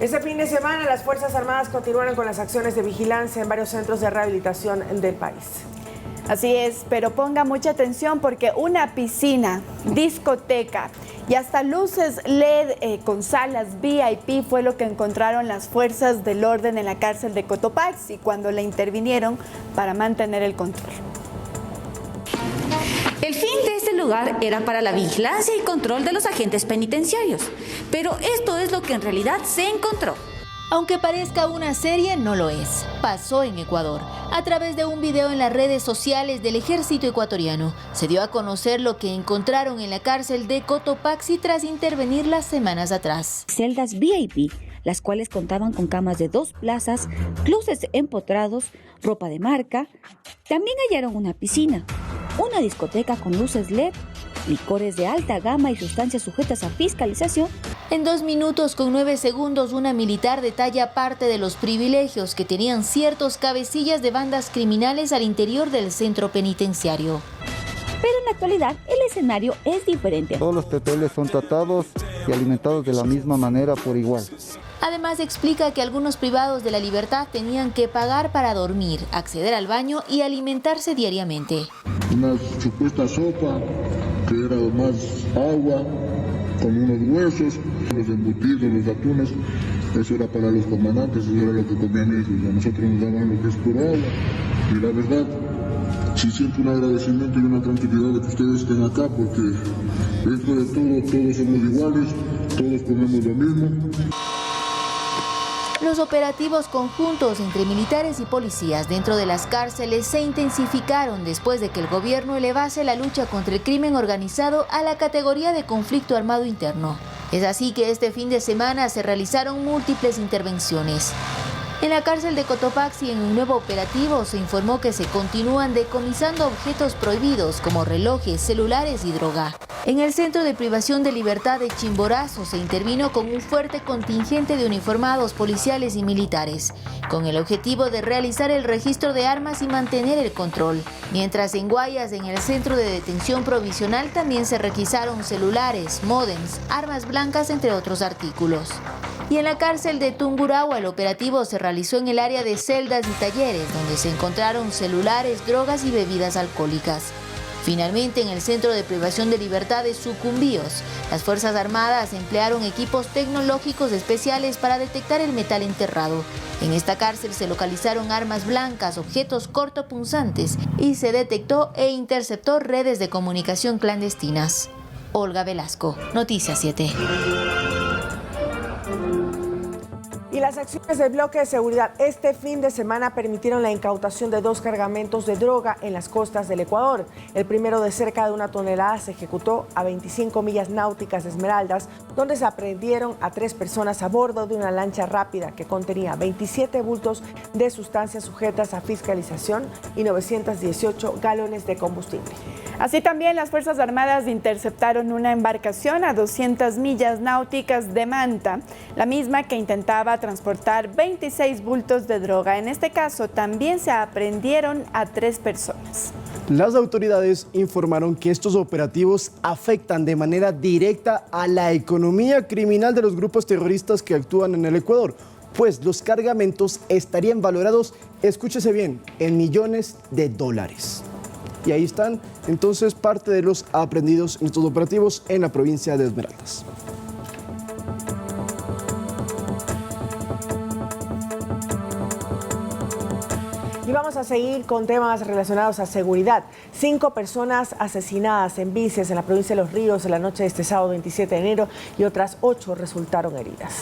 Este fin de semana las Fuerzas Armadas continuaron con las acciones de vigilancia en varios centros de rehabilitación del país. Así es, pero ponga mucha atención porque una piscina, discoteca y hasta luces LED con salas VIP fue lo que encontraron las fuerzas del orden en la cárcel de Cotopaxi cuando la intervinieron para mantener el control. El fin de este lugar era para la vigilancia y control de los agentes penitenciarios, pero esto es lo que en realidad se encontró. Aunque parezca una serie, no lo es. Pasó en Ecuador. A través de un video en las redes sociales del ejército ecuatoriano, se dio a conocer lo que encontraron en la cárcel de Cotopaxi tras intervenir las semanas atrás. Celdas VIP, las cuales contaban con camas de 2 plazas, closets empotrados, ropa de marca. También hallaron una piscina, una discoteca con luces LED, licores de alta gama y sustancias sujetas a fiscalización. En 2 minutos con 9 segundos, una militar detalla parte de los privilegios que tenían ciertos cabecillas de bandas criminales al interior del centro penitenciario. Pero en la actualidad el escenario es diferente. Todos los PPL son tratados y alimentados de la misma manera por igual. Además explica que algunos privados de la libertad tenían que pagar para dormir, acceder al baño y alimentarse diariamente. Una supuesta sopa que era más agua con unos huesos, los embutidos, los atunes, eso era para los comandantes, eso era lo que comían ellos, y a nosotros nos daban lo que es pura agua. Y la verdad, sí siento un agradecimiento y una tranquilidad de que ustedes estén acá, porque dentro de todo, todos somos iguales, todos comemos lo mismo. Los operativos conjuntos entre militares y policías dentro de las cárceles se intensificaron después de que el gobierno elevase la lucha contra el crimen organizado a la categoría de conflicto armado interno. Es así que este fin de semana se realizaron múltiples intervenciones. En la cárcel de Cotopaxi, en un nuevo operativo, se informó que se continúan decomisando objetos prohibidos como relojes, celulares y droga. En el centro de privación de libertad de Chimborazo se intervino con un fuerte contingente de uniformados policiales y militares, con el objetivo de realizar el registro de armas y mantener el control. Mientras en Guayas, en el centro de detención provisional, también se requisaron celulares, módems, armas blancas, entre otros artículos. Y en la cárcel de Tungurahua el operativo se realizó en el área de celdas y talleres, donde se encontraron celulares, drogas y bebidas alcohólicas. Finalmente, en el centro de privación de libertad de Sucumbíos, las Fuerzas Armadas emplearon equipos tecnológicos especiales para detectar el metal enterrado. En esta cárcel se localizaron armas blancas, objetos cortopunzantes y se detectó e interceptó redes de comunicación clandestinas. Olga Velasco, Noticias 7. Y las acciones del bloque de seguridad este fin de semana permitieron la incautación de 2 cargamentos de droga en las costas del Ecuador. El primero, de cerca de 1 tonelada, se ejecutó a 25 millas náuticas de Esmeraldas, donde se aprehendieron a 3 personas a bordo de una lancha rápida que contenía 27 bultos de sustancias sujetas a fiscalización y 918 galones de combustible. Así también las Fuerzas Armadas interceptaron una embarcación a 200 millas náuticas de Manta, la misma que intentaba transportar 26 bultos de droga. En este caso también se aprehendieron a 3 personas. Las autoridades informaron que estos operativos afectan de manera directa a la economía criminal de los grupos terroristas que actúan en el Ecuador, pues los cargamentos estarían valorados, escúchese bien, en millones de dólares. Y ahí están entonces parte de los aprehendidos en estos operativos en la provincia de Esmeraldas. Y vamos a seguir con temas relacionados a seguridad. 5 personas asesinadas en bicis en la provincia de Los Ríos en la noche de este sábado 27 de enero y otras 8 resultaron heridas.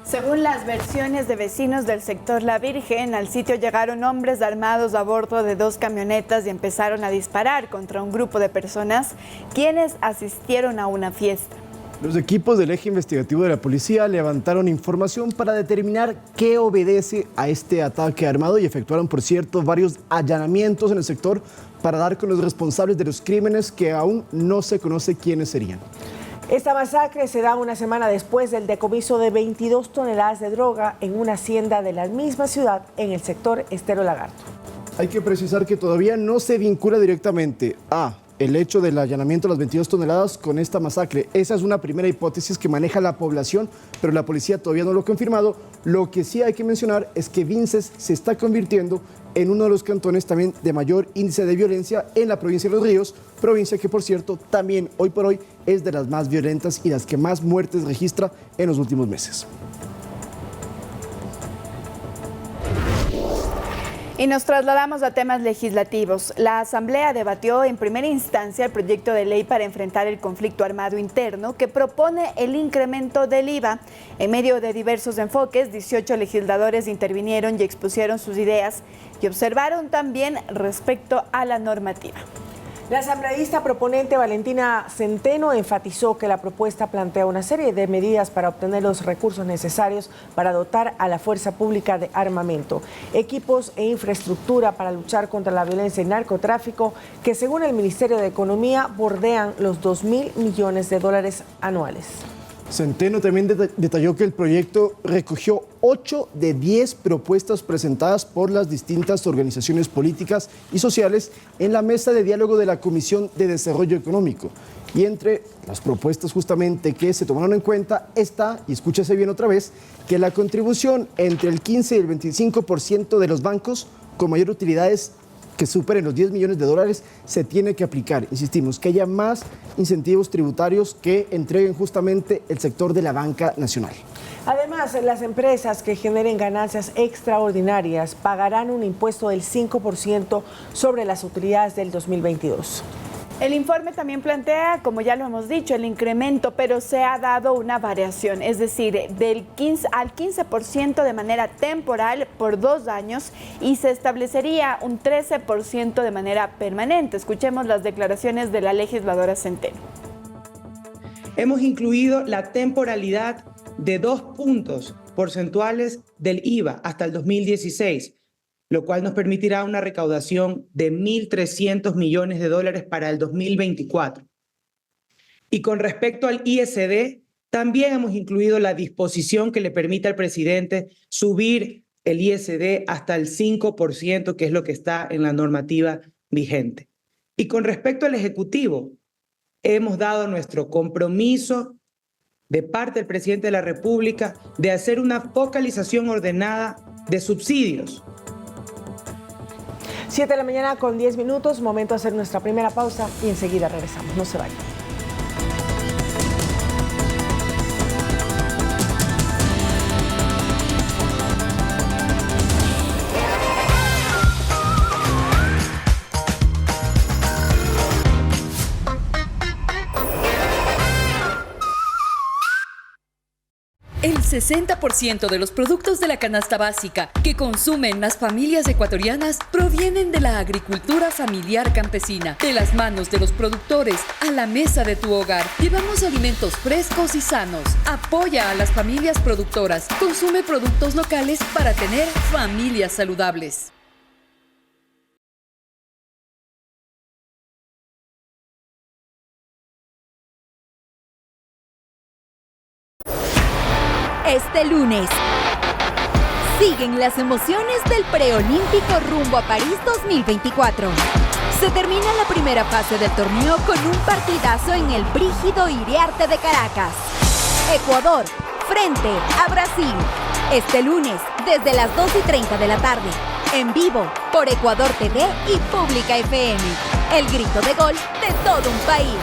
Según las versiones de vecinos del sector La Virgen, al sitio llegaron hombres armados a bordo de 2 camionetas y empezaron a disparar contra un grupo de personas quienes asistieron a una fiesta. Los equipos del eje investigativo de la policía levantaron información para determinar qué obedece a este ataque armado y efectuaron, por cierto, varios allanamientos en el sector para dar con los responsables de los crímenes que aún no se conoce quiénes serían. Esta masacre se da una semana después del decomiso de 22 toneladas de droga en una hacienda de la misma ciudad en el sector Estero Lagarto. Hay que precisar que todavía no se vincula directamente a el hecho del allanamiento de las 22 toneladas con esta masacre. Esa es una primera hipótesis que maneja la población, pero la policía todavía no lo ha confirmado. Lo que sí hay que mencionar es que Vinces se está convirtiendo en uno de los cantones también de mayor índice de violencia en la provincia de Los Ríos, provincia que, por cierto, también hoy por hoy es de las más violentas y las que más muertes registra en los últimos meses. Y nos trasladamos a temas legislativos. La Asamblea debatió en primera instancia el proyecto de ley para enfrentar el conflicto armado interno que propone el incremento del IVA. En medio de diversos enfoques, 18 legisladores intervinieron y expusieron sus ideas y observaron también respecto a la normativa. La asambleísta proponente Valentina Centeno enfatizó que la propuesta plantea una serie de medidas para obtener los recursos necesarios para dotar a la fuerza pública de armamento, equipos e infraestructura para luchar contra la violencia y narcotráfico, que según el Ministerio de Economía bordean los $2.000 millones anuales. Centeno también detalló que el proyecto recogió 8 de 10 propuestas presentadas por las distintas organizaciones políticas y sociales en la mesa de diálogo de la Comisión de Desarrollo Económico. Y entre las propuestas justamente que se tomaron en cuenta está, y escúchese bien otra vez, que la contribución entre el 15 y el 25% de los bancos con mayor utilidades que superen los $10 millones se tiene que aplicar. Insistimos, que haya más incentivos tributarios que entreguen justamente el sector de la banca nacional. Además, las empresas que generen ganancias extraordinarias pagarán un impuesto del 5% sobre las utilidades del 2022. El informe también plantea, como ya lo hemos dicho, el incremento, pero se ha dado una variación, es decir, del 15 al 15% de manera temporal por 2 años y se establecería un 13% de manera permanente. Escuchemos las declaraciones de la legisladora Centeno. Hemos incluido la temporalidad de 2 puntos porcentuales del IVA hasta el 2016, lo cual nos permitirá una recaudación de $1.300 millones para el 2024. Y con respecto al ISD, también hemos incluido la disposición que le permite al presidente subir el ISD hasta el 5%, que es lo que está en la normativa vigente. Y con respecto al Ejecutivo, hemos dado nuestro compromiso de parte del presidente de la República de hacer una focalización ordenada de subsidios. 7 de la mañana con 10 minutos, momento de hacer nuestra primera pausa y enseguida regresamos. No se vayan. El 60% de los productos de la canasta básica que consumen las familias ecuatorianas provienen de la agricultura familiar campesina. De las manos de los productores a la mesa de tu hogar, llevamos alimentos frescos y sanos. Apoya a las familias productoras. Consume productos locales para tener familias saludables. Este lunes siguen las emociones del preolímpico rumbo a París 2024. Se termina la primera fase del torneo con un partidazo en el brígido Iriarte de Caracas. Ecuador frente a Brasil. Este lunes desde las 2:30 de la tarde. En vivo por Ecuador TV y Pública FM. El grito de gol de todo un país.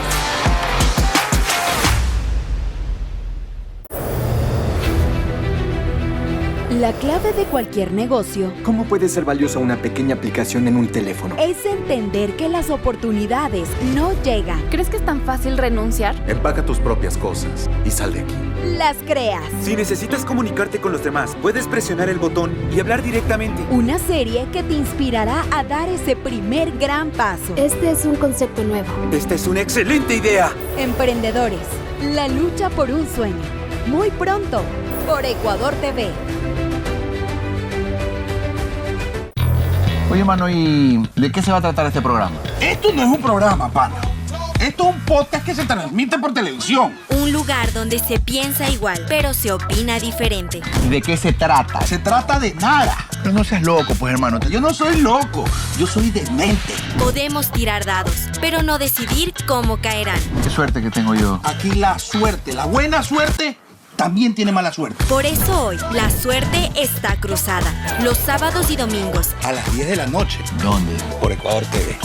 La clave de cualquier negocio. ¿Cómo puede ser valiosa una pequeña aplicación en un teléfono? Es entender que las oportunidades no llegan. ¿Crees que es tan fácil renunciar? Empaca tus propias cosas y sal de aquí. Las creas. Si necesitas comunicarte con los demás, puedes presionar el botón y hablar directamente. Una serie que te inspirará a dar ese primer gran paso. Este es un concepto nuevo. Esta es una excelente idea. Emprendedores, la lucha por un sueño. Muy pronto, por Ecuador TV. Oye, mano, ¿y de qué se va a tratar este programa? Esto no es un programa, pana. Esto es un podcast que se transmite por televisión. Un lugar donde se piensa igual, pero se opina diferente. ¿Y de qué se trata? Se trata de nada. Pero no seas loco, pues, hermano. Yo no soy loco. Yo soy demente. Podemos tirar dados, pero no decidir cómo caerán. Qué suerte que tengo yo. Aquí la suerte, la buena suerte, también tiene mala suerte. Por eso hoy, la suerte está cruzada. Los sábados y domingos. A las 10 de la noche. ¿Dónde? Por Ecuador TV.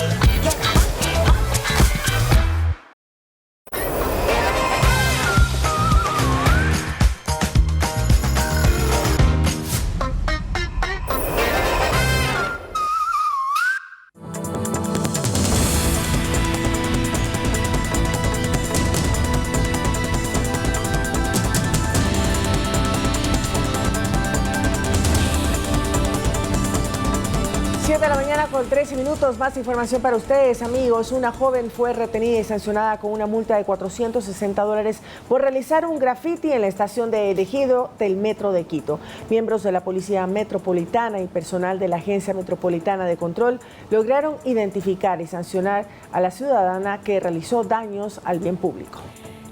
7 de la mañana con 13 minutos, más información para ustedes, amigos. Una joven fue retenida y sancionada con una multa de $460 por realizar un graffiti en la estación de Ejido del Metro de Quito. Miembros de la Policía Metropolitana y personal de la Agencia Metropolitana de Control lograron identificar y sancionar a la ciudadana que realizó daños al bien público.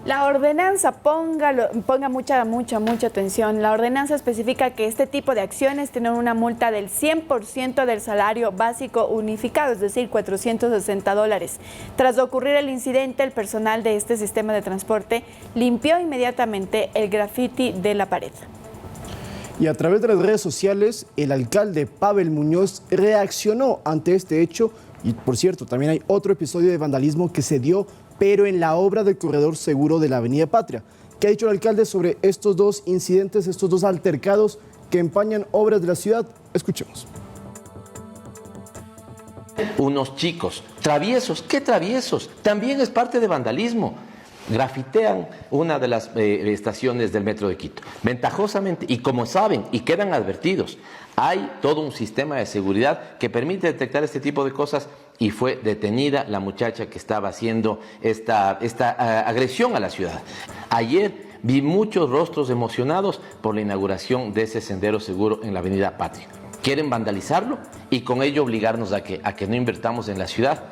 La ordenanza, ponga mucha atención. La ordenanza especifica que este tipo de acciones tienen una multa del 100% del salario básico unificado, es decir, $460. Tras ocurrir el incidente, el personal de este sistema de transporte limpió inmediatamente el graffiti de la pared. Y a través de las redes sociales, el alcalde Pavel Muñoz reaccionó ante este hecho. Y por cierto, también hay otro episodio de vandalismo que se dio, pero en la obra del corredor seguro de la Avenida Patria. ¿Qué ha dicho el alcalde sobre estos dos incidentes, estos dos altercados que empañan obras de la ciudad? Escuchemos. Unos chicos traviesos, ¿qué traviesos? También es parte de vandalismo. Grafitean una de las estaciones del Metro de Quito. Ventajosamente, y como saben y quedan advertidos, hay todo un sistema de seguridad que permite detectar este tipo de cosas y fue detenida la muchacha que estaba haciendo esta agresión a la ciudad. Ayer vi muchos rostros emocionados por la inauguración de ese sendero seguro en la Avenida Patria. Quieren vandalizarlo y con ello obligarnos a que no invirtamos en la ciudad.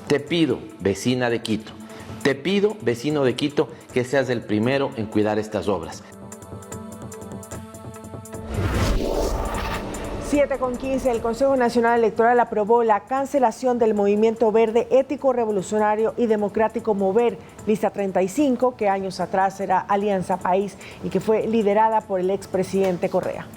Te pido, vecina de Quito, te pido, vecino de Quito, que seas el primero en cuidar estas obras. 7:15, el Consejo Nacional Electoral aprobó la cancelación del Movimiento Verde Ético Revolucionario y Democrático Mover, lista 35, que años atrás era Alianza País y que fue liderada por el expresidente Correa.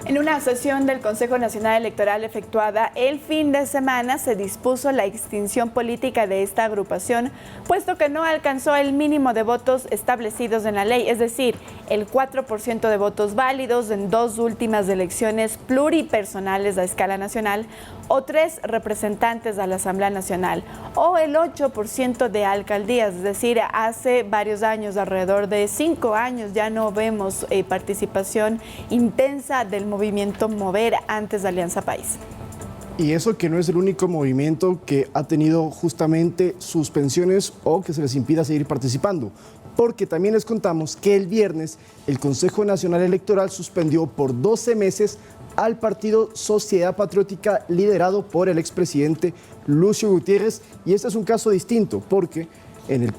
En una sesión del Consejo Nacional Electoral efectuada el fin de semana se dispuso la extinción política de esta agrupación, puesto que no alcanzó el mínimo de votos establecidos en la ley, es decir, el 4% de votos válidos en dos últimas elecciones pluripersonales a escala nacional, o 3 representantes a la Asamblea Nacional, o el 8% de alcaldías, es decir, hace varios años, alrededor de 5 años, ya no vemos participación intensa del movimiento Mover, antes de Alianza País. Y eso que no es el único movimiento que ha tenido justamente suspensiones o que se les impida seguir participando, porque también les contamos que el viernes el Consejo Nacional Electoral suspendió por 12 meses al partido Sociedad Patriótica liderado por el expresidente Lucio Gutiérrez, y este es un caso distinto porque en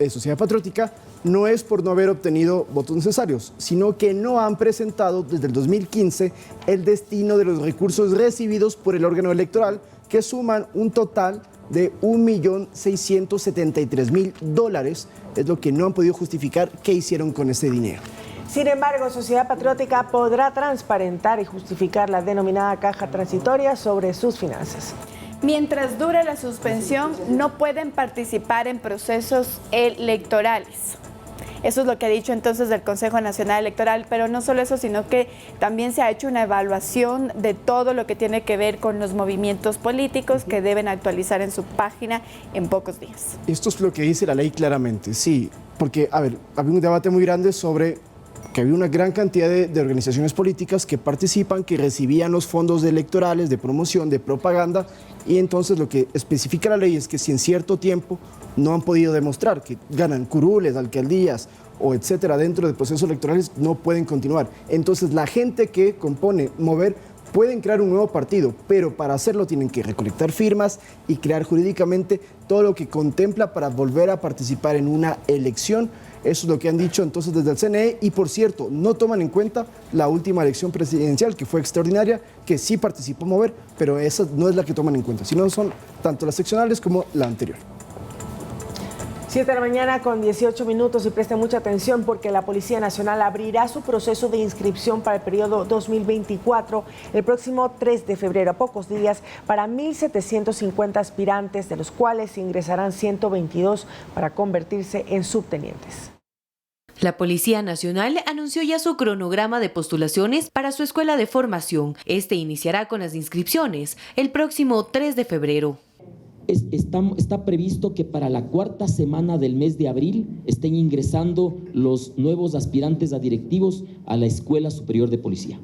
Sociedad Patriótica no es por no haber obtenido votos necesarios, sino que no han presentado desde el 2015 el destino de los recursos recibidos por el órgano electoral, que suman un total de $1.673.000, es lo que no han podido justificar qué hicieron con ese dinero. Sin embargo, Sociedad Patriótica podrá transparentar y justificar la denominada caja transitoria sobre sus finanzas. Mientras dure la suspensión, no pueden participar en procesos electorales. Eso es lo que ha dicho entonces el Consejo Nacional Electoral, pero no solo eso, sino que también se ha hecho una evaluación de todo lo que tiene que ver con los movimientos políticos que deben actualizar en su página en pocos días. Esto es lo que dice la ley claramente, sí, porque, había un debate muy grande sobre que había una gran cantidad de organizaciones políticas que participan, que recibían los fondos electorales, de promoción, de propaganda, y entonces lo que especifica la ley es que si en cierto tiempo no han podido demostrar que ganan curules, alcaldías o etcétera dentro de procesos electorales, no pueden continuar. Entonces la gente que compone Mover pueden crear un nuevo partido, pero para hacerlo tienen que recolectar firmas y crear jurídicamente todo lo que contempla para volver a participar en una elección. Eso es lo que han dicho entonces desde el CNE y, por cierto, no toman en cuenta la última elección presidencial, que fue extraordinaria, que sí participó Mover, pero esa no es la que toman en cuenta, sino son tanto las seccionales como la anterior. 7 de la mañana con 18 minutos y presten mucha atención porque la Policía Nacional abrirá su proceso de inscripción para el periodo 2024 el próximo 3 de febrero, a pocos días, para 1.750 aspirantes, de los cuales ingresarán 122 para convertirse en subtenientes. La Policía Nacional anunció ya su cronograma de postulaciones para su escuela de formación. Este iniciará con las inscripciones el próximo 3 de febrero. Está previsto que para la cuarta semana del mes de abril estén ingresando los nuevos aspirantes a directivos a la Escuela Superior de Policía.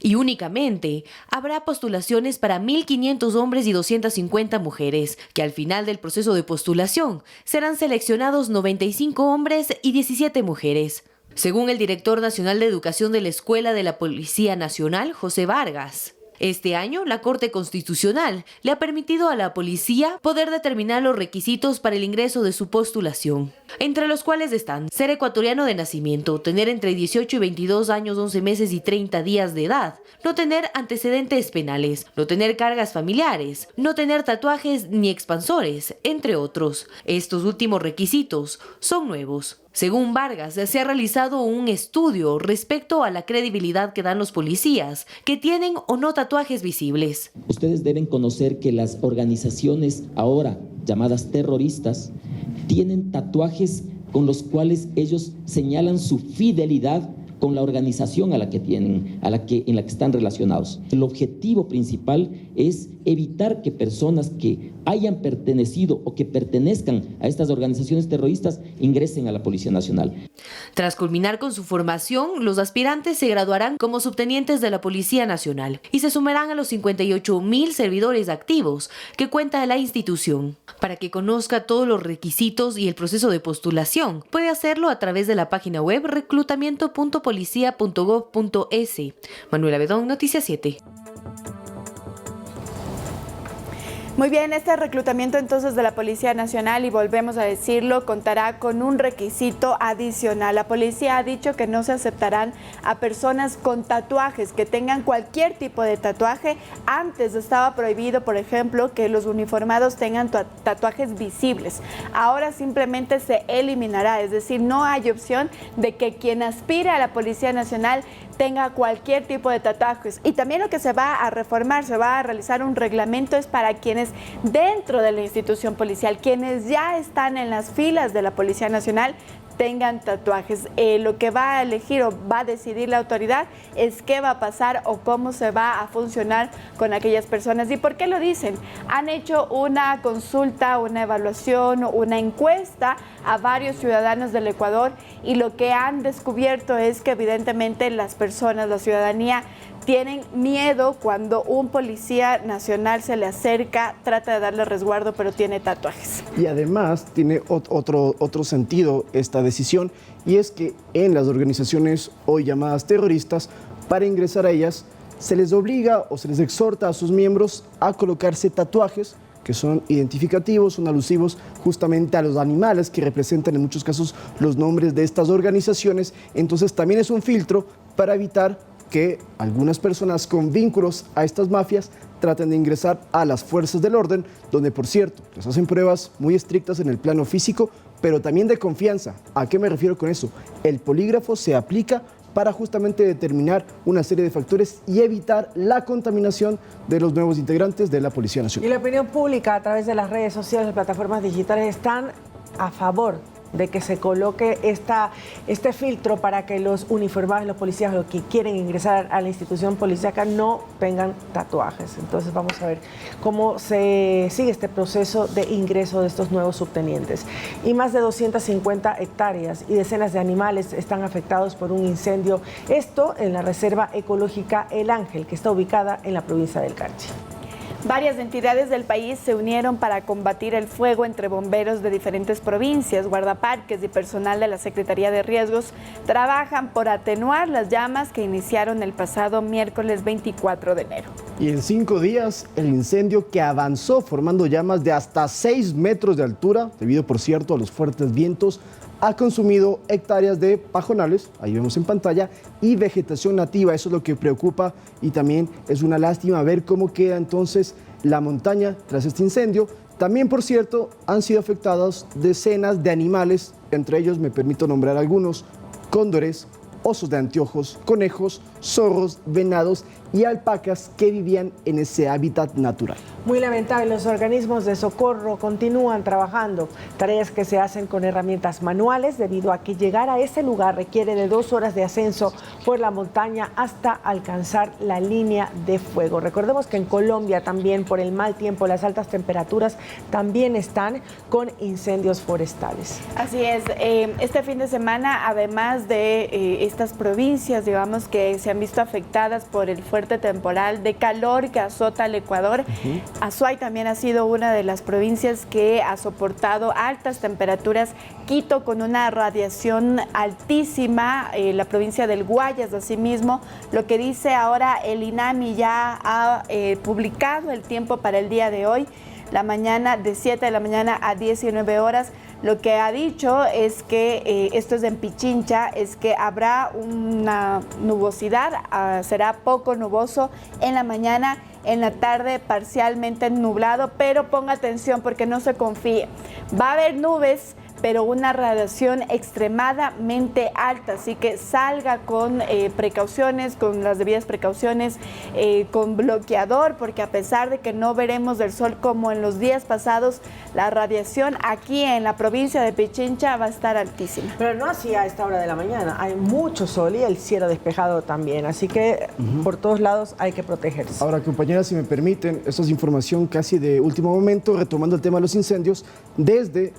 Y únicamente habrá postulaciones para 1.500 hombres y 250 mujeres, que al final del proceso de postulación serán seleccionados 95 hombres y 17 mujeres. Según el director nacional de educación de la Escuela de la Policía Nacional, José Vargas, este año, la Corte Constitucional le ha permitido a la policía poder determinar los requisitos para el ingreso de su postulación, entre los cuales están ser ecuatoriano de nacimiento, tener entre 18 y 22 años, 11 meses y 30 días de edad, no tener antecedentes penales, no tener cargas familiares, no tener tatuajes ni expansores, entre otros. Estos últimos requisitos son nuevos. Según Vargas, se ha realizado un estudio respecto a la credibilidad que dan los policías que tienen o no tatuajes visibles. Ustedes deben conocer que las organizaciones ahora llamadas terroristas tienen tatuajes con los cuales ellos señalan su fidelidad con la organización en la que están relacionados. El objetivo principal es evitar que personas que hayan pertenecido o que pertenezcan a estas organizaciones terroristas ingresen a la Policía Nacional. Tras culminar con su formación, los aspirantes se graduarán como subtenientes de la Policía Nacional y se sumarán a los 58.000 servidores activos que cuenta la institución. Para que conozca todos los requisitos y el proceso de postulación, puede hacerlo a través de la página web reclutamiento.policia.gov.es. Manuela Bedón, Noticias 7. Muy bien, este reclutamiento entonces de la Policía Nacional, y volvemos a decirlo, contará con un requisito adicional. La policía ha dicho que no se aceptarán a personas con tatuajes, que tengan cualquier tipo de tatuaje. Antes estaba prohibido, por ejemplo, que los uniformados tengan tatuajes visibles. Ahora simplemente se eliminará, es decir, no hay opción de que quien aspire a la Policía Nacional tenga cualquier tipo de tatuajes. Y también lo que se va a reformar, se va a realizar un reglamento, es para quienes dentro de la institución policial, quienes ya están en las filas de la Policía Nacional, tengan tatuajes. Lo que va a elegir o va a decidir la autoridad es qué va a pasar o cómo se va a funcionar con aquellas personas. ¿Y por qué lo dicen? Han hecho una consulta, una evaluación, una encuesta a varios ciudadanos del Ecuador, y lo que han descubierto es que evidentemente las personas, la ciudadanía, tienen miedo cuando un policía nacional se le acerca, trata de darle resguardo, pero tiene tatuajes. Y además tiene otro sentido esta decisión, y es que en las organizaciones hoy llamadas terroristas, para ingresar a ellas, se les obliga o se les exhorta a sus miembros a colocarse tatuajes que son identificativos, son alusivos justamente a los animales que representan en muchos casos los nombres de estas organizaciones. Entonces también es un filtro para evitar que algunas personas con vínculos a estas mafias traten de ingresar a las fuerzas del orden, donde, por cierto, les hacen pruebas muy estrictas en el plano físico, pero también de confianza. ¿A qué me refiero con eso? El polígrafo se aplica para justamente determinar una serie de factores y evitar la contaminación de los nuevos integrantes de la Policía Nacional. Y la opinión pública a través de las redes sociales, las plataformas digitales, están a favor de que se coloque este filtro para que los uniformados, los policías, los que quieren ingresar a la institución policíaca, no tengan tatuajes. Entonces vamos a ver cómo se sigue este proceso de ingreso de estos nuevos subtenientes. Y más de 250 hectáreas y decenas de animales están afectados por un incendio. Esto en la Reserva Ecológica El Ángel, que está ubicada en la provincia del Carchi. Varias entidades del país se unieron para combatir el fuego entre bomberos de diferentes provincias. Guardaparques y personal de la Secretaría de Riesgos trabajan por atenuar las llamas que iniciaron el pasado miércoles 24 de enero. Y en 5 días, el incendio que avanzó formando llamas de hasta 6 metros de altura, debido por cierto a los fuertes vientos, ha consumido hectáreas de pajonales, ahí vemos en pantalla, y vegetación nativa. Eso es lo que preocupa y también es una lástima ver cómo queda entonces la montaña tras este incendio. También, por cierto, han sido afectadas decenas de animales, entre ellos me permito nombrar algunos: cóndores, osos de anteojos, conejos, zorros, venados y alpacas que vivían en ese hábitat natural. Muy lamentable, los organismos de socorro continúan trabajando, tareas que se hacen con herramientas manuales debido a que llegar a ese lugar requiere de 2 horas de ascenso por la montaña hasta alcanzar la línea de fuego. Recordemos que en Colombia también, por el mal tiempo, las altas temperaturas, también están con incendios forestales. Así es, este fin de semana, además de estas provincias, digamos, que se han visto afectadas por el fuerte temporal de calor que azota al Ecuador, Azuay también ha sido una de las provincias que ha soportado altas temperaturas. Quito con una radiación altísima, la provincia del Guayas asimismo. Lo que dice ahora el INAMI ya ha publicado el tiempo para el día de hoy, la mañana de 7 de la mañana a 19 horas. Lo que ha dicho es que, esto es en Pichincha, es que habrá una nubosidad, será poco nuboso en la mañana, en la tarde parcialmente nublado, pero ponga atención porque no se confíe. Va a haber nubes, pero una radiación extremadamente alta, así que salga con precauciones, con las debidas precauciones, con bloqueador, porque a pesar de que no veremos el sol como en los días pasados, la radiación aquí en la provincia de Pichincha va a estar altísima. Pero no así a esta hora de la mañana, hay mucho sol y el cielo despejado también, así que por todos lados hay que protegerse. Ahora, compañeras, si me permiten, esta es información casi de último momento, retomando el tema de los incendios. Desde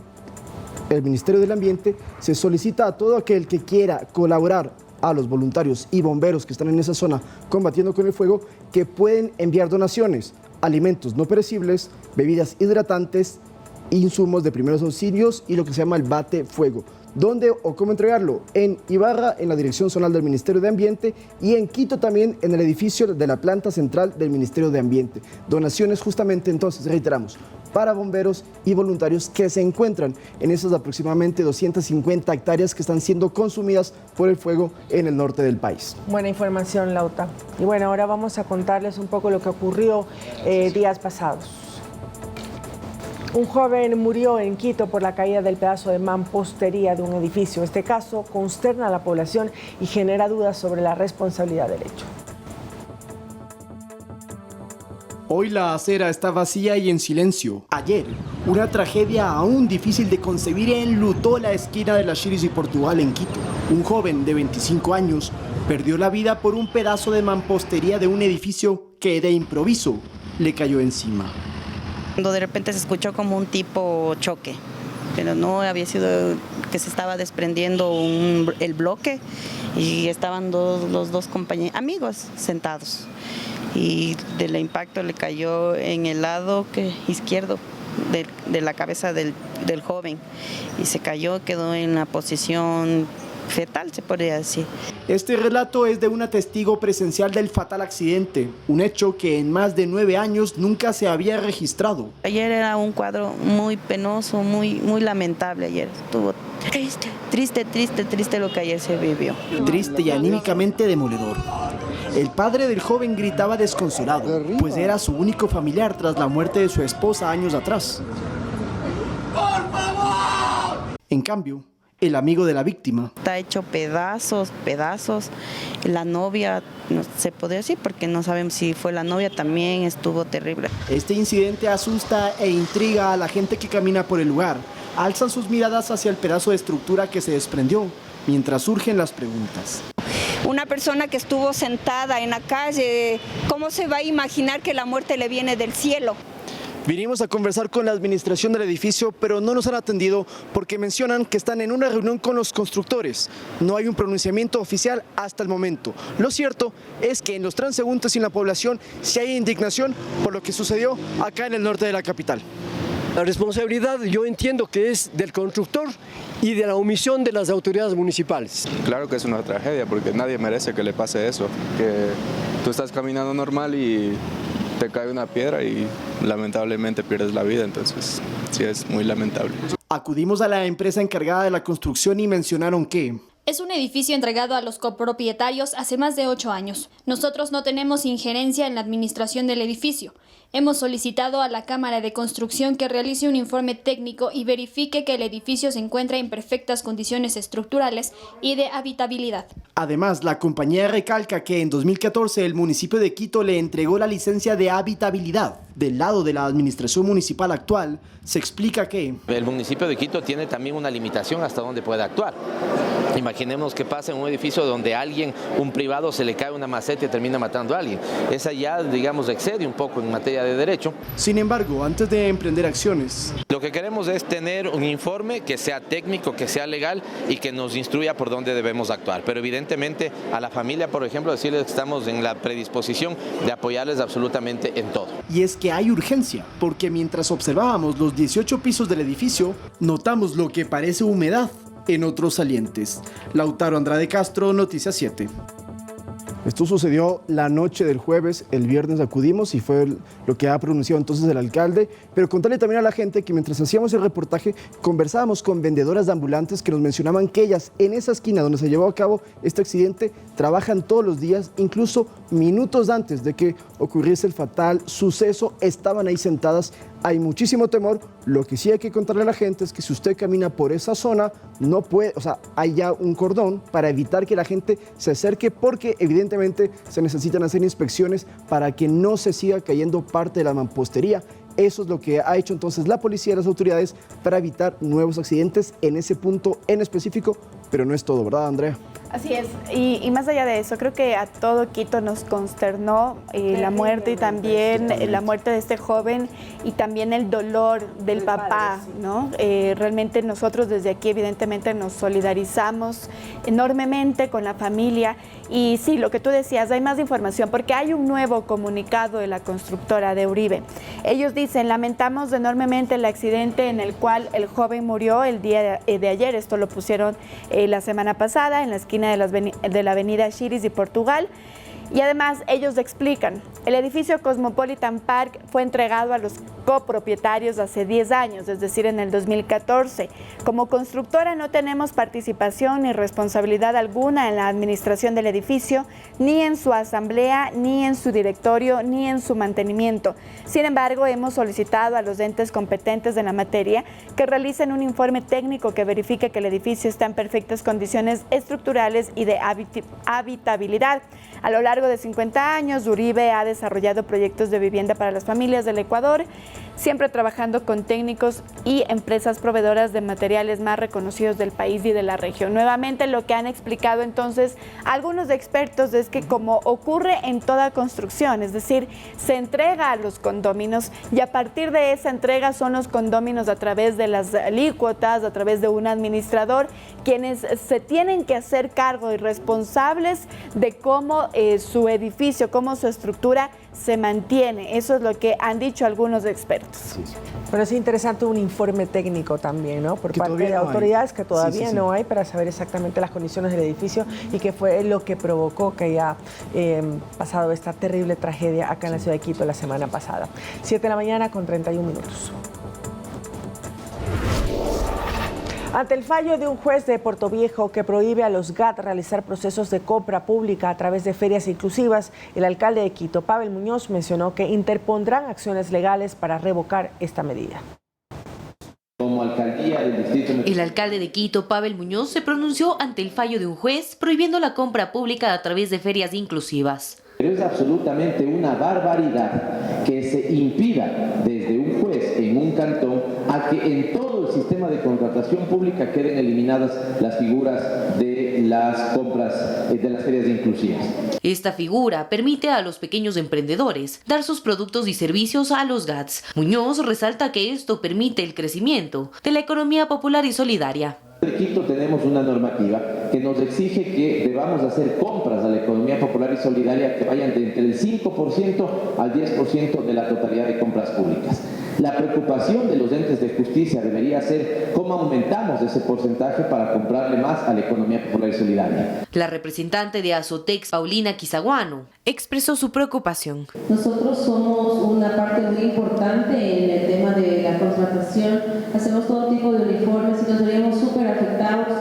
el Ministerio del Ambiente se solicita a todo aquel que quiera colaborar, a los voluntarios y bomberos que están en esa zona combatiendo con el fuego, que pueden enviar donaciones, alimentos no perecibles, bebidas hidratantes, insumos de primeros auxilios y lo que se llama el bate fuego. ¿Dónde o cómo entregarlo? En Ibarra, en la Dirección Zonal del Ministerio de Ambiente, y en Quito también, en el edificio de la planta central del Ministerio de Ambiente. Donaciones justamente, entonces, reiteramos, para bomberos y voluntarios que se encuentran en esas aproximadamente 250 hectáreas que están siendo consumidas por el fuego en el norte del país. Buena información, Lauta. Y bueno, ahora vamos a contarles un poco lo que ocurrió días pasados. Un joven murió en Quito por la caída del pedazo de mampostería de un edificio. Este caso consterna a la población y genera dudas sobre la responsabilidad del hecho. Hoy la acera está vacía y en silencio. Ayer, una tragedia aún difícil de concebir enlutó la esquina de Las Chiris y Portugal en Quito. Un joven de 25 años perdió la vida por un pedazo de mampostería de un edificio que de improviso le cayó encima. Cuando de repente se escuchó como un tipo choque, pero no había sido que se estaba desprendiendo el bloque y estaban los dos compañeros, amigos sentados. Y del impacto le cayó en el lado izquierdo de la cabeza del joven y se cayó, quedó en la posición fetal, se podría decir. Este relato es de una testigo presencial del fatal accidente, un hecho que en más de 9 años nunca se había registrado. Ayer era un cuadro muy penoso, muy lamentable ayer. Estuvo triste lo que ayer se vivió. Triste y anímicamente demoledor. El padre del joven gritaba desconsolado, pues era su único familiar tras la muerte de su esposa años atrás. ¡Por favor! En cambio, el amigo de la víctima está hecho pedazos. La novia, no se podría decir porque no sabemos si fue la novia, también estuvo terrible. Este incidente asusta e intriga a la gente que camina por el lugar. Alzan sus miradas hacia el pedazo de estructura que se desprendió, mientras surgen las preguntas. Una persona que estuvo sentada en la calle, ¿cómo se va a imaginar que la muerte le viene del cielo? Vinimos a conversar con la administración del edificio, pero no nos han atendido porque mencionan que están en una reunión con los constructores. No hay un pronunciamiento oficial hasta el momento. Lo cierto es que en los transeúntes y en la población sí hay indignación por lo que sucedió acá en el norte de la capital. La responsabilidad yo entiendo que es del constructor y de la omisión de las autoridades municipales. Claro que es una tragedia porque nadie merece que le pase eso, que tú estás caminando normal y te cae una piedra y lamentablemente pierdes la vida, entonces sí es muy lamentable. Acudimos a la empresa encargada de la construcción y mencionaron que es un edificio entregado a los copropietarios hace más de 8 años. Nosotros no tenemos injerencia en la administración del edificio. Hemos solicitado a la Cámara de Construcción que realice un informe técnico y verifique que el edificio se encuentra en perfectas condiciones estructurales y de habitabilidad. Además, la compañía recalca que en 2014 el municipio de Quito le entregó la licencia de habitabilidad. Del lado de la administración municipal actual, se explica que el municipio de Quito tiene también una limitación hasta dónde puede actuar. Imaginemos que pasa en un edificio donde un privado se le cae una maceta y termina matando a alguien. Esa ya, digamos, excede un poco en materia de derecho. Sin embargo, antes de emprender acciones, lo que queremos es tener un informe que sea técnico, que sea legal y que nos instruya por dónde debemos actuar. Pero evidentemente a la familia, por ejemplo, decirles que estamos en la predisposición de apoyarles absolutamente en todo. Y es que hay urgencia, porque mientras observábamos los 18 pisos del edificio, notamos lo que parece humedad en otros salientes. Lautaro Andrade Castro, Noticias 7. Esto sucedió la noche del jueves, el viernes acudimos y fue lo que ha pronunciado entonces el alcalde, pero contarle también a la gente que mientras hacíamos el reportaje conversábamos con vendedoras de ambulantes que nos mencionaban que ellas en esa esquina donde se llevó a cabo este accidente trabajan todos los días, incluso minutos antes de que ocurriese el fatal suceso, estaban ahí sentadas. Hay muchísimo temor. Lo que sí hay que contarle a la gente es que si usted camina por esa zona, no puede, hay ya un cordón para evitar que la gente se acerque porque evidentemente se necesitan hacer inspecciones para que no se siga cayendo parte de la mampostería. Eso es lo que ha hecho entonces la policía y las autoridades para evitar nuevos accidentes en ese punto en específico, pero no es todo, ¿verdad, Andrea? Así es, y más allá de eso, creo que a todo Quito nos consternó la muerte y también la muerte de este joven y también el dolor del papá, ¿no? Realmente nosotros desde aquí evidentemente nos solidarizamos enormemente con la familia y sí, lo que tú decías, hay más información porque hay un nuevo comunicado de la constructora de Uribe. Ellos dicen, lamentamos enormemente el accidente en el cual el joven murió el día de ayer, esto lo pusieron la semana pasada en la esquina de la avenida Chiris y Portugal. Y además ellos explican, el edificio Cosmopolitan Park fue entregado a los copropietarios hace 10 años, es decir, en el 2014. Como constructora no tenemos participación ni responsabilidad alguna en la administración del edificio, ni en su asamblea, ni en su directorio, ni en su mantenimiento. Sin embargo, hemos solicitado a los entes competentes de la materia que realicen un informe técnico que verifique que el edificio está en perfectas condiciones estructurales y de habitabilidad. A lo largo de 50 años, Uribe ha desarrollado proyectos de vivienda para las familias del Ecuador, siempre trabajando con técnicos y empresas proveedoras de materiales más reconocidos del país y de la región. Nuevamente, lo que han explicado entonces algunos expertos es que como ocurre en toda construcción, es decir, se entrega a los condóminos y a partir de esa entrega son los condóminos a través de las alícuotas, a través de un administrador, quienes se tienen que hacer cargo y responsables de cómo su edificio, cómo su estructura se mantiene. Eso es lo que han dicho algunos expertos. Sí. Pero es interesante un informe técnico también, ¿no? Por parte de autoridades que todavía no hay para saber exactamente las condiciones del edificio y qué fue lo que provocó que haya pasado esta terrible tragedia acá en la ciudad de Quito la semana pasada. 7 de la mañana con 31 minutos. Ante el fallo de un juez de Portoviejo que prohíbe a los GAT realizar procesos de compra pública a través de ferias inclusivas, el alcalde de Quito, Pavel Muñoz, mencionó que interpondrán acciones legales para revocar esta medida. El alcalde de Quito, Pavel Muñoz, se pronunció ante el fallo de un juez prohibiendo la compra pública a través de ferias inclusivas. Pero es absolutamente una barbaridad que se impida desde un juez en un cantón a que en todo el sistema de de contratación pública queden eliminadas las figuras de las compras de las ferias inclusivas. Esta figura permite a los pequeños emprendedores dar sus productos y servicios a los GATS. Muñoz resalta que esto permite el crecimiento de la economía popular y solidaria. En Quito tenemos una normativa que nos exige que debamos hacer compras a la economía popular y solidaria que vayan de entre el 5% al 10% de la totalidad de compras públicas. La preocupación de los entes de justicia debería ser cómo aumentamos ese porcentaje para comprarle más a la economía popular y solidaria. La representante de Azotex, Paulina Quizaguano, expresó su preocupación. Nosotros somos una parte muy importante en el tema de la contratación. Hacemos todo tipo de uniformes y nos veríamos súper afectados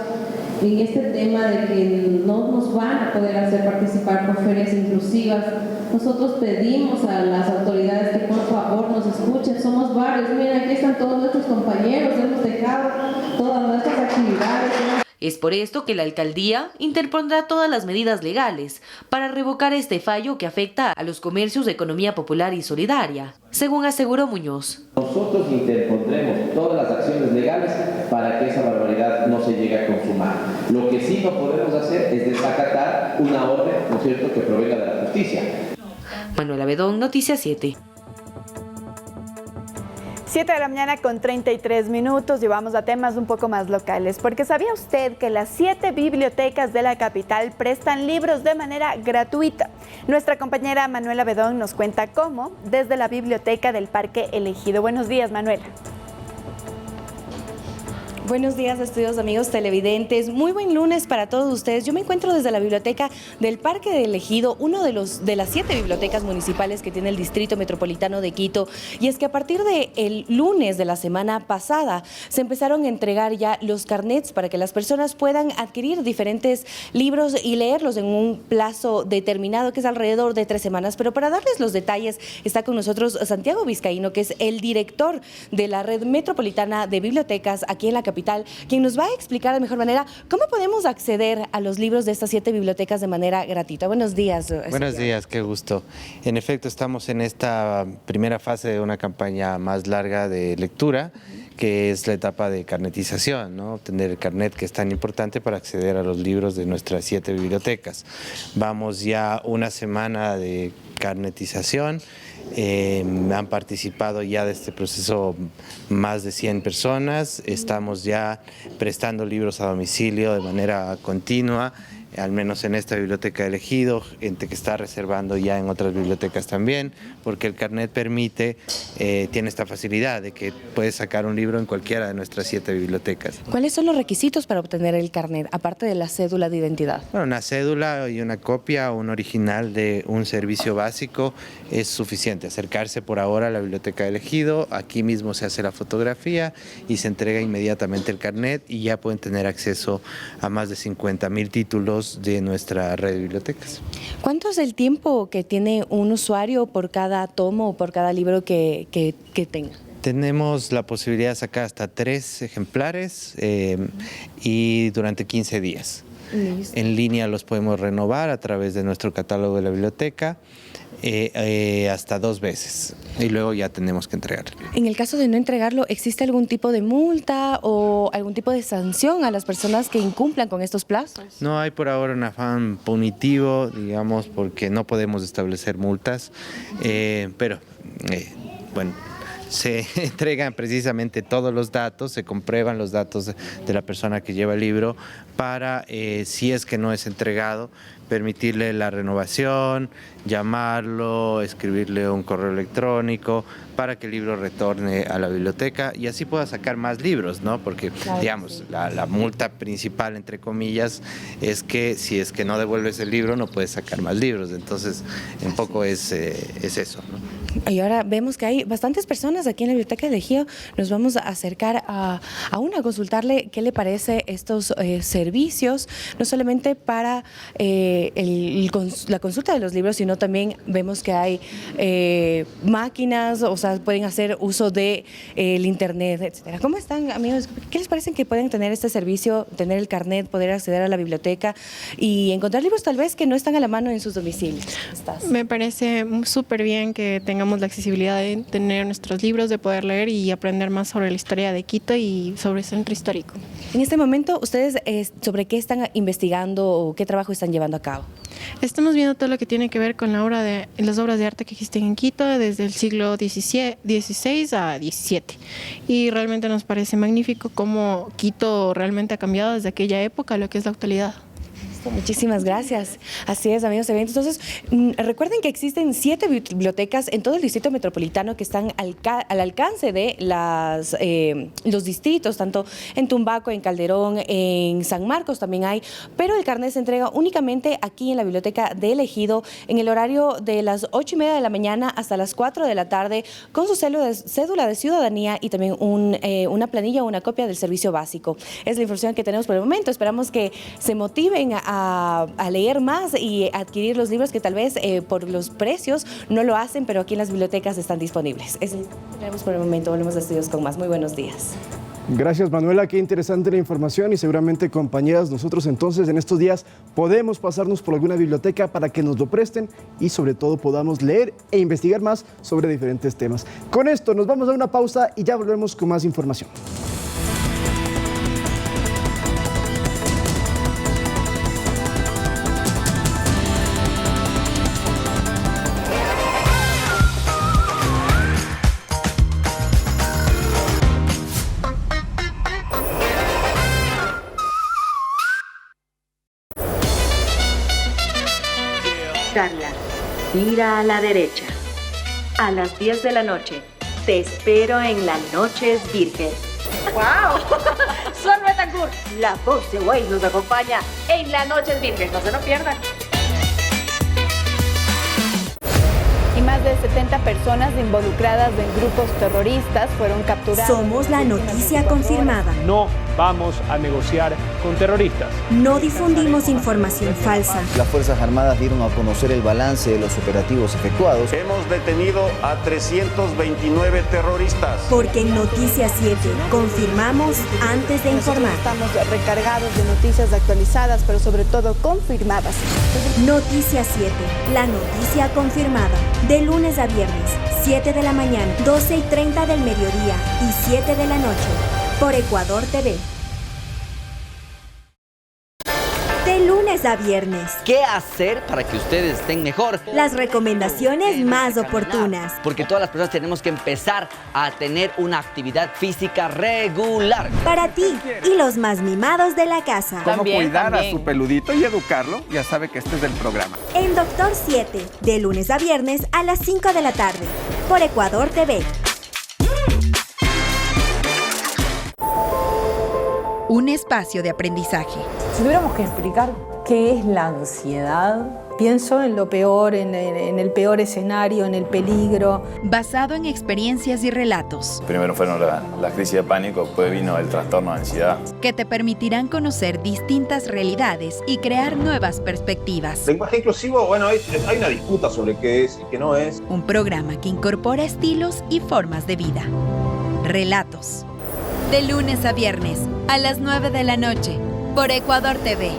en este tema de que no nos van a poder hacer participar con ferias inclusivas. Nosotros pedimos a las autoridades que por favor nos escuchen. Somos varios. Miren, aquí están todos nuestros compañeros. Hemos dejado todas nuestras actividades. Es por esto que la alcaldía interpondrá todas las medidas legales para revocar este fallo que afecta a los comercios de economía popular y solidaria, según aseguró Muñoz. Nosotros interpondremos todas las acciones legales para que esa barbaridad no se llegue a consumar. Lo que sí no podemos hacer es desacatar una orden, ¿no es cierto?, que provenga de la justicia. Manuela Bedón, Noticias 7. 7 de la mañana con 33 minutos y vamos a temas un poco más locales, porque ¿sabía usted que las 7 bibliotecas de la capital prestan libros de manera gratuita? Nuestra compañera Manuela Bedón nos cuenta cómo desde la biblioteca del Parque Elegido. Buenos días, Manuela. Buenos días, estudios amigos televidentes. Muy buen lunes para todos ustedes. Yo me encuentro desde la biblioteca del Parque del Ejido, uno de las 7 bibliotecas municipales que tiene el Distrito Metropolitano de Quito. Y es que a partir del lunes de la semana pasada se empezaron a entregar ya los carnets para que las personas puedan adquirir diferentes libros y leerlos en un plazo determinado, que es alrededor de 3 semanas. Pero para darles los detalles, está con nosotros Santiago Vizcaíno, que es el director de la Red Metropolitana de Bibliotecas aquí en la capital, quien nos va a explicar de mejor manera cómo podemos acceder a los libros de estas 7 bibliotecas de manera gratuita. Buenos días. Buenos días, qué gusto. En efecto, estamos en esta primera fase de una campaña más larga de lectura, que es la etapa de carnetización, ¿no? Obtener el carnet, que es tan importante para acceder a los libros de nuestras 7 bibliotecas. Vamos ya una semana de carnetización. Han participado ya de este proceso más de 100 personas, estamos ya prestando libros a domicilio de manera continua, al menos en esta biblioteca del Ejido, gente que está reservando ya en otras bibliotecas también, porque el carnet permite, tiene esta facilidad de que puedes sacar un libro en cualquiera de nuestras 7 bibliotecas. ¿Cuáles son los requisitos para obtener el carnet, aparte de la cédula de identidad? Bueno, una cédula y una copia o un original de un servicio básico es suficiente. Acercarse por ahora a la biblioteca del Ejido, aquí mismo se hace la fotografía y se entrega inmediatamente el carnet y ya pueden tener acceso a más de 50,000 títulos de nuestra red de bibliotecas. ¿Cuánto es el tiempo que tiene un usuario por cada tomo o por cada libro que tenga? Tenemos la posibilidad de sacar hasta 3 ejemplares y durante 15 días. Listo. En línea los podemos renovar a través de nuestro catálogo de la biblioteca hasta 2 veces y luego ya tenemos que entregarlo. En el caso de no entregarlo, ¿existe algún tipo de multa o algún tipo de sanción a las personas que incumplan con estos plazos? No hay por ahora un afán punitivo, digamos, porque no podemos establecer multas, pero bueno, se entregan precisamente todos los datos, se comprueban los datos de la persona que lleva el libro para, si es que no es entregado, permitirle la renovación, llamarlo, escribirle un correo electrónico para que el libro retorne a la biblioteca y así pueda sacar más libros, ¿no? Porque, claro, digamos, sí, la multa principal, entre comillas, es que si es que no devuelves el libro no puedes sacar más libros. Entonces, un poco es eso, ¿no? Y ahora vemos que hay bastantes personas aquí en la Biblioteca del Ejido. Nos vamos a acercar a una, a consultarle qué le parece estos servicios, no solamente para la consulta de los libros, sino también vemos que hay máquinas, o sea, pueden hacer uso de el internet, etcétera. ¿Cómo están, amigos? ¿Qué les parece que pueden tener este servicio, tener el carnet, poder acceder a la biblioteca y encontrar libros tal vez que no están a la mano en sus domicilios? Me parece súper bien que tengamos tengamos la accesibilidad de tener nuestros libros, de poder leer y aprender más sobre la historia de Quito y sobre el centro histórico. En este momento, ¿ustedes sobre qué están investigando o qué trabajo están llevando a cabo? Estamos viendo todo lo que tiene que ver con las obras de arte que existen en Quito desde el siglo XVI a XVII. Y realmente nos parece magnífico cómo Quito realmente ha cambiado desde aquella época a lo que es la actualidad. Muchísimas gracias. Así es, amigos de eventos. Entonces, recuerden que existen 7 bibliotecas en todo el distrito metropolitano que están al alcance de los distritos, tanto en Tumbaco, en Calderón, en San Marcos también hay, pero el carnet se entrega únicamente aquí en la biblioteca de Ejido en el horario de las 8:30 de la mañana hasta las 4 de la tarde con su cédula de ciudadanía y también una planilla o una copia del servicio básico. Es la información que tenemos por el momento. Esperamos que se motiven a leer más y adquirir los libros que tal vez por los precios no lo hacen, pero aquí en las bibliotecas están disponibles. Es lo que tenemos por el momento. Volvemos a Estudios con más. Muy buenos días. Gracias, Manuela, qué interesante la información y seguramente, compañeras, nosotros entonces en estos días podemos pasarnos por alguna biblioteca para que nos lo presten y sobre todo podamos leer e investigar más sobre diferentes temas. Con esto nos vamos a una pausa y ya volvemos con más información. Carla, mira a la derecha. A las 10 de la noche, te espero en La Noche es Virgen. ¡Wow! Sol Betancourt, la voz de Waze nos acompaña en La Noche es Virgen. No se lo pierdan. Y más de 70 personas involucradas en grupos terroristas fueron capturadas. Somos la noticia confirmada. No vamos a negociar con terroristas. No difundimos información falsa. Las Fuerzas Armadas dieron a conocer el balance de los operativos efectuados. Hemos detenido a 329 terroristas. Porque en Noticias 7 confirmamos antes de informar. Estamos recargados de noticias actualizadas, pero sobre todo confirmadas. Noticias 7, la noticia confirmada. De lunes a viernes, 7 de la mañana, 12:30 del mediodía y 7 de la noche. Por Ecuador TV. De lunes a viernes. ¿Qué hacer para que ustedes estén mejor? Las recomendaciones más oportunas. Porque todas las personas tenemos que empezar a tener una actividad física regular. Para ti y los más mimados de la casa. Cómo cuidar a su peludito y educarlo, ya sabe que este es el programa. En Doctor 7, de lunes a viernes a las 5 de la tarde. Por Ecuador TV. Un espacio de aprendizaje. Si tuviéramos que explicar qué es la ansiedad, pienso en lo peor, en el peor escenario, en el peligro. Basado en experiencias y relatos. Primero fueron las crisis de pánico, después vino el trastorno de ansiedad. Que te permitirán conocer distintas realidades y crear nuevas perspectivas. Lenguaje inclusivo, bueno, hay una disputa sobre qué es y qué no es. Un programa que incorpora estilos y formas de vida. Relatos. De lunes a viernes, a las 9 de la noche, por Ecuador TV.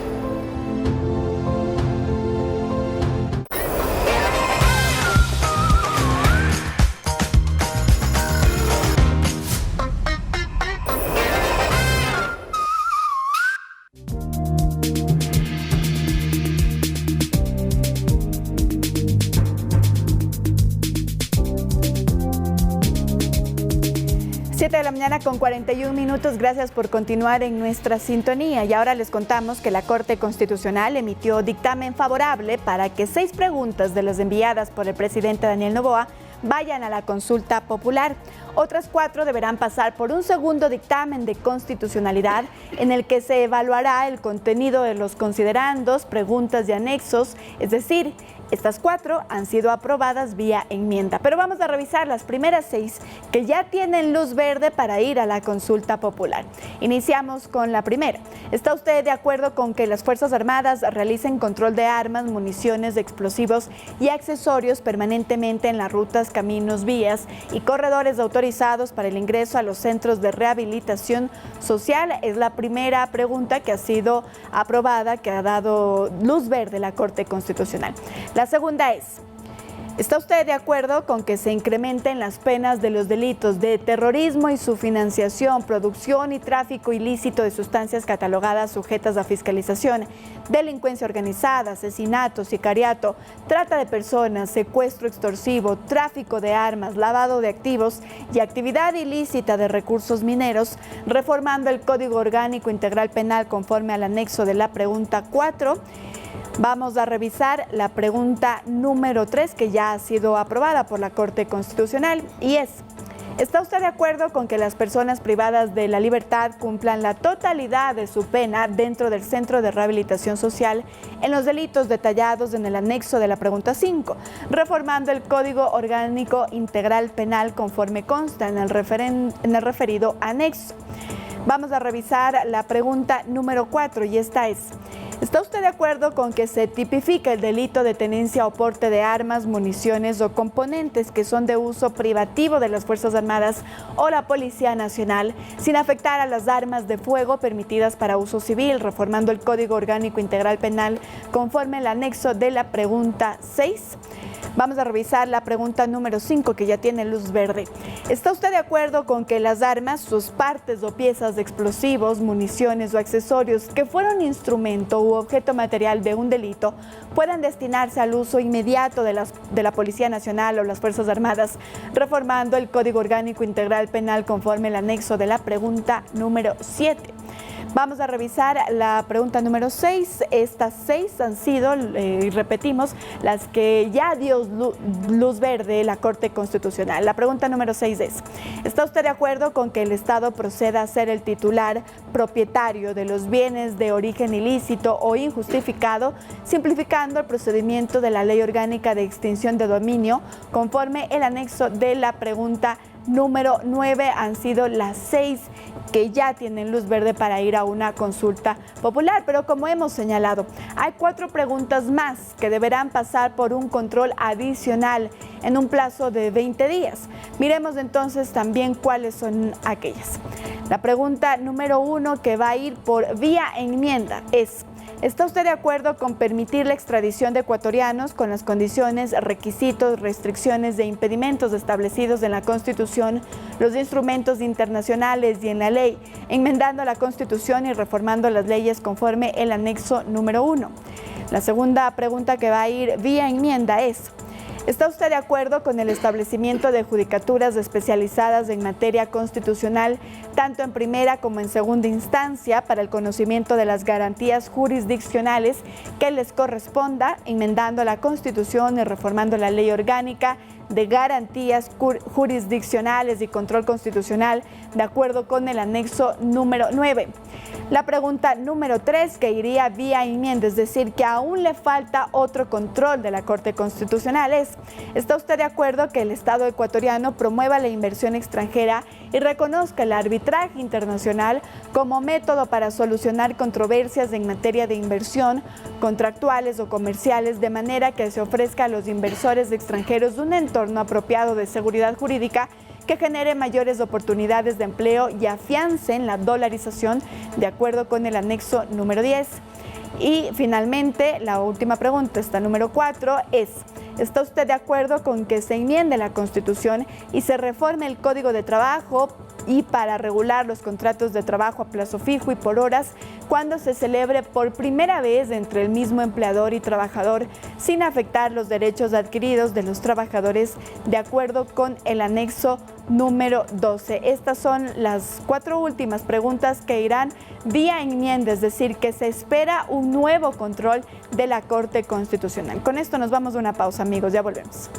De la mañana con 41 minutos, gracias por continuar en nuestra sintonía y ahora les contamos que la Corte Constitucional emitió dictamen favorable para que 6 preguntas de las enviadas por el presidente Daniel Noboa vayan a la consulta popular. Otras 4 deberán pasar por un segundo dictamen de constitucionalidad en el que se evaluará el contenido de los considerandos, preguntas y anexos, es decir, estas 4 han sido aprobadas vía enmienda, pero vamos a revisar las primeras 6 que ya tienen luz verde para ir a la consulta popular. Iniciamos con la primera. ¿Está usted de acuerdo con que las Fuerzas Armadas realicen control de armas, municiones, explosivos y accesorios permanentemente en las rutas, caminos, vías y corredores autorizados para el ingreso a los centros de rehabilitación social? Es la primera pregunta que ha sido aprobada, que ha dado luz verde la Corte Constitucional. La segunda es: ¿Está usted de acuerdo con que se incrementen las penas de los delitos de terrorismo y su financiación, producción y tráfico ilícito de sustancias catalogadas sujetas a fiscalización, delincuencia organizada, asesinato, sicariato, trata de personas, secuestro extorsivo, tráfico de armas, lavado de activos y actividad ilícita de recursos mineros, reformando el Código Orgánico Integral Penal conforme al anexo de la pregunta 4? Vamos a revisar la pregunta número 3, que ya ha sido aprobada por la Corte Constitucional, y es: ¿está usted de acuerdo con que las personas privadas de la libertad cumplan la totalidad de su pena dentro del Centro de Rehabilitación Social en los delitos detallados en el anexo de la pregunta 5, reformando el Código Orgánico Integral Penal conforme consta en el referido anexo? Vamos a revisar la pregunta número 4, y esta es: ¿está usted de acuerdo con que se tipifique el delito de tenencia o porte de armas, municiones o componentes que son de uso privativo de las Fuerzas Armadas o la Policía Nacional, sin afectar a las armas de fuego permitidas para uso civil, reformando el Código Orgánico Integral Penal conforme el anexo de la pregunta 6? Vamos a revisar la pregunta número 5, que ya tiene luz verde. ¿Está usted de acuerdo con que las armas, sus partes o piezas de explosivos, municiones o accesorios que fueron instrumento u objeto material de un delito puedan destinarse al uso inmediato de la Policía Nacional o las Fuerzas Armadas, reformando el Código Orgánico Integral Penal conforme el anexo de la pregunta número 7? Vamos a revisar la pregunta número 6. Estas 6 han sido, y repetimos, las que ya dio luz verde la Corte Constitucional. La pregunta número 6 es: ¿está usted de acuerdo con que el Estado proceda a ser el titular propietario de los bienes de origen ilícito o injustificado, simplificando el procedimiento de la Ley Orgánica de Extinción de Dominio conforme el anexo de la pregunta número 9? Han sido las 6 que ya tienen luz verde para ir a una consulta popular, pero como hemos señalado, hay 4 preguntas más que deberán pasar por un control adicional en un plazo de 20 días. Miremos entonces también cuáles son aquellas. La pregunta número 1, que va a ir por vía enmienda, es: ¿está usted de acuerdo con permitir la extradición de ecuatorianos con las condiciones, requisitos, restricciones e impedimentos establecidos en la Constitución, los instrumentos internacionales y en la ley, enmendando la Constitución y reformando las leyes conforme el anexo número 1? La segunda pregunta, que va a ir vía enmienda, es: ¿está usted de acuerdo con el establecimiento de judicaturas especializadas en materia constitucional, tanto en primera como en segunda instancia, para el conocimiento de las garantías jurisdiccionales que les corresponda, enmendando la Constitución y reformando la Ley Orgánica de Garantías Jurisdiccionales y Control Constitucional, de acuerdo con el anexo número 9? La pregunta número 3, que iría vía enmienda, es decir, que aún le falta otro control de la Corte Constitucional, es: ¿está usted de acuerdo que el Estado ecuatoriano promueva la inversión extranjera y reconozca el arbitraje internacional como método para solucionar controversias en materia de inversión, contractuales o comerciales, de manera que se ofrezca a los inversores extranjeros un entorno apropiado de seguridad jurídica que genere mayores oportunidades de empleo y afiancen la dolarización, de acuerdo con el anexo número 10? Y finalmente, la última pregunta, esta número 4, es: ¿está usted de acuerdo con que se enmiende la Constitución y se reforme el Código de Trabajo y para regular los contratos de trabajo a plazo fijo y por horas cuando se celebre por primera vez entre el mismo empleador y trabajador, sin afectar los derechos adquiridos de los trabajadores, de acuerdo con el anexo número 12? Estas son las 4 últimas preguntas que irán vía enmienda, es decir, que se espera un nuevo control de la Corte Constitucional. Con esto nos vamos a una pausa, amigos, ya volvemos.